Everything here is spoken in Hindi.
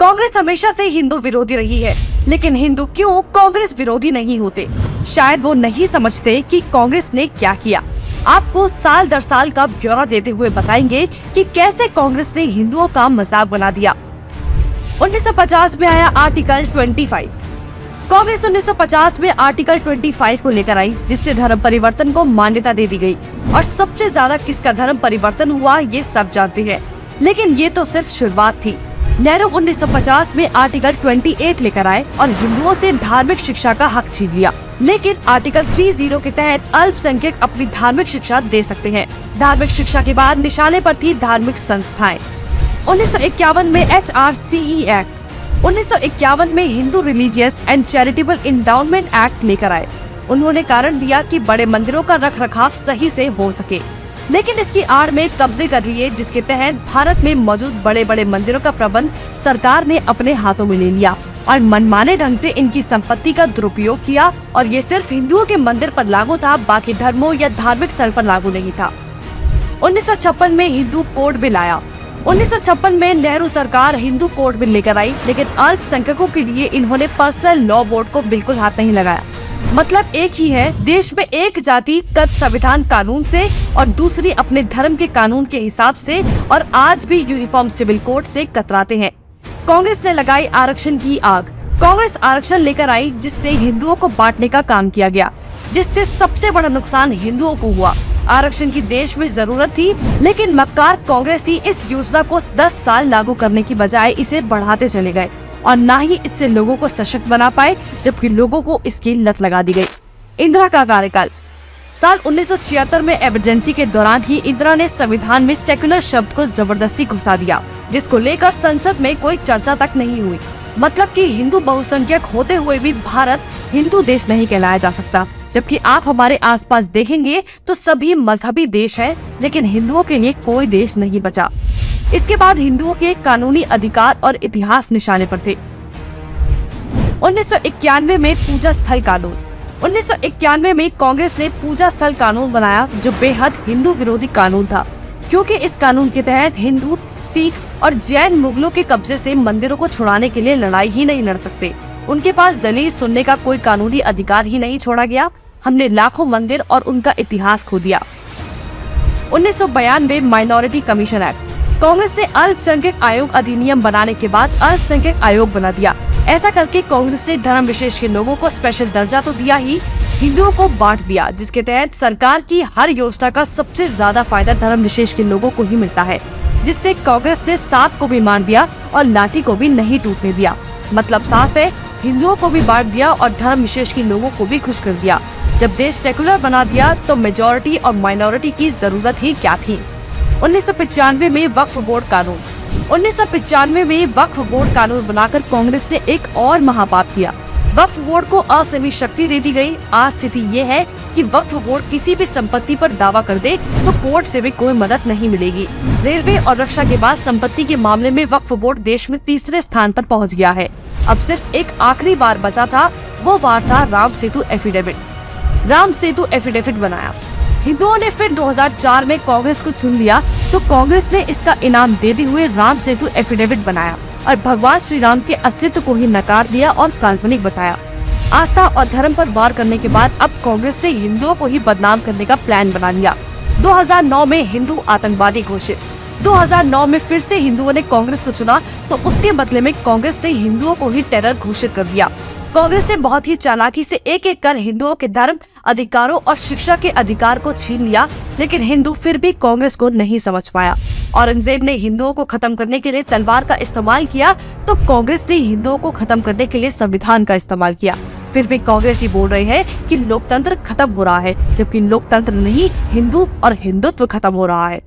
कांग्रेस हमेशा से हिंदू विरोधी रही है, लेकिन हिंदू क्यों कांग्रेस विरोधी नहीं होते? शायद वो नहीं समझते कि कांग्रेस ने क्या किया। आपको साल दर साल का ब्यौरा देते हुए बताएंगे कि कैसे कांग्रेस ने हिंदुओं का मजाक बना दिया। 1950 में आया आर्टिकल 25। कांग्रेस 1950 में आर्टिकल 25 को लेकर आई, जिससे धर्म परिवर्तन को मान्यता दे दी गई। और सबसे ज्यादा किसका धर्म परिवर्तन हुआ ये सब जानते हैं, लेकिन ये तो सिर्फ शुरुआत थी। नेहरू 1950 में आर्टिकल 28 लेकर आए और हिंदुओं से धार्मिक शिक्षा का हक छीन लिया। लेकिन आर्टिकल 30 के तहत अल्पसंख्यक अपनी धार्मिक शिक्षा दे सकते हैं। धार्मिक शिक्षा के बाद निशाने पर थी धार्मिक संस्थाएं। 1951 में HRCE एक्ट, 1951 में Hindu religious and charitable endowment act लेकर आए। उन्होंने कारण दिया कि बड़े मंदिरों का रखरखाव सही से हो सके, लेकिन इसकी आड़ में कब्जे कर लिए, जिसके तहत भारत में मौजूद बड़े बड़े मंदिरों का प्रबंध सरकार ने अपने हाथों में ले लिया और मनमाने ढंग से इनकी संपत्ति का दुरुपयोग किया। और ये सिर्फ हिंदुओं के मंदिर पर लागू था, बाकी धर्मों या धार्मिक स्थल पर लागू नहीं था। 1956 में हिंदू कोड बिल आया। 1956 में नेहरू सरकार हिंदू कोड बिल लेकर आई, लेकिन अल्पसंख्यकों के लिए इन्होंने पर्सनल लॉ बोर्ड को बिल्कुल हाथ नहीं लगाया। मतलब एक ही है, देश में एक जाति कद संविधान कानून से और दूसरी अपने धर्म के कानून के हिसाब से, और आज भी यूनिफॉर्म सिविल कोड से कतराते हैं। कांग्रेस ने लगाई आरक्षण की आग। कांग्रेस आरक्षण लेकर आई, जिससे हिंदुओं को बांटने का काम किया गया, जिससे सबसे बड़ा नुकसान हिंदुओं को हुआ। आरक्षण की देश में जरूरत थी, लेकिन मक्कार कांग्रेसी इस योजना को 10 साल लागू करने की बजाय इसे बढ़ाते चले गए और न ही इससे लोगों को सशक्त बना पाए, जबकि लोगों को इसकी लत लगा दी गई। इंदिरा का कार्यकाल। साल 1976 में इमरजेंसी के दौरान ही इंदिरा ने संविधान में सेक्युलर शब्द को जबरदस्ती घुसा दिया, जिसको लेकर संसद में कोई चर्चा तक नहीं हुई। मतलब कि हिंदू बहुसंख्यक होते हुए भी भारत हिंदू देश नहीं कहलाया जा सकता। जबकि आप हमारे आसपास देखेंगे तो सभी मजहबी देश हैं, लेकिन हिंदुओं के लिए कोई देश नहीं बचा। इसके बाद हिंदुओं के कानूनी अधिकार और इतिहास निशाने पर थे। 1991 में पूजा स्थल कानून। 1991 में कांग्रेस ने पूजा स्थल कानून बनाया, जो बेहद हिंदू विरोधी कानून था, क्योंकि इस कानून के तहत हिंदू, सिख और जैन मुगलों के कब्जे से मंदिरों को छुड़ाने के लिए लड़ाई ही नहीं लड़ सकते। उनके पास दलील सुनने का कोई कानूनी अधिकार ही नहीं छोड़ा गया। हमने लाखों मंदिर और उनका इतिहास खो दिया। 1992 माइनॉरिटी कमीशन एक्ट। कांग्रेस ने अल्पसंख्यक आयोग अधिनियम बनाने के बाद अल्पसंख्यक आयोग बना दिया। ऐसा करके कांग्रेस ने धर्म विशेष के लोगों को स्पेशल दर्जा तो दिया ही, हिंदुओं को बांट दिया, जिसके तहत सरकार की हर योजना का सबसे ज्यादा फायदा धर्म विशेष के लोगों को ही मिलता है, जिससे कांग्रेस ने सांप को भी मार दिया और लाठी को भी नहीं टूटने दिया। मतलब साफ है, हिंदुओं को भी बांट दिया और धर्म विशेष के लोगों को भी खुश कर दिया। जब देश सेकुलर बना दिया तो मेजॉरिटी और माइनॉरिटी की जरूरत ही क्या थी। 1995 में वक्फ बोर्ड कानून। 1995 में वक्फ बोर्ड कानून बनाकर कांग्रेस ने एक और महापाप किया। वक्फ बोर्ड को असीमित शक्ति दे दी गई। आज स्थिति ये है कि वक्फ बोर्ड किसी भी संपत्ति पर दावा कर दे तो कोर्ट से भी कोई मदद नहीं मिलेगी। रेलवे और रक्षा के बाद संपत्ति के मामले में वक्फ बोर्ड देश में तीसरे स्थान पर पहुंच गया है। अब सिर्फ एक आखिरी बार बचा था, वो बार था राम सेतु एफिडेविट। राम सेतु एफिडेविट बनाया। हिंदुओं ने फिर 2004 में कांग्रेस को चुन लिया, तो कांग्रेस ने इसका इनाम देते हुए राम सेतु एफिडेविट बनाया और भगवान श्री राम के अस्तित्व को ही नकार दिया और काल्पनिक बताया। आस्था और धर्म पर वार करने के बाद अब कांग्रेस ने हिंदुओं को ही बदनाम करने का प्लान बना लिया। 2009 में हिंदू आतंकवादी घोषित। 2009 में फिर से हिंदुओं ने कांग्रेस को चुना, तो उसके बदले में कांग्रेस ने हिंदुओं को ही टेरर घोषित कर दिया। कांग्रेस ने बहुत ही चालाकी से एक एक कर हिंदुओं के धर्म, अधिकारों और शिक्षा के अधिकार को छीन लिया, लेकिन हिंदू फिर भी कांग्रेस को नहीं समझ पाया। औरंगजेब ने हिंदुओं को खत्म करने के लिए तलवार का इस्तेमाल किया, तो कांग्रेस ने हिंदुओं को खत्म करने के लिए संविधान का इस्तेमाल किया। फिर भी कांग्रेस ही बोल रहे हैं कि लोकतंत्र खत्म हो रहा है, जबकि लोकतंत्र नहीं, हिंदू और हिंदुत्व खत्म हो रहा है।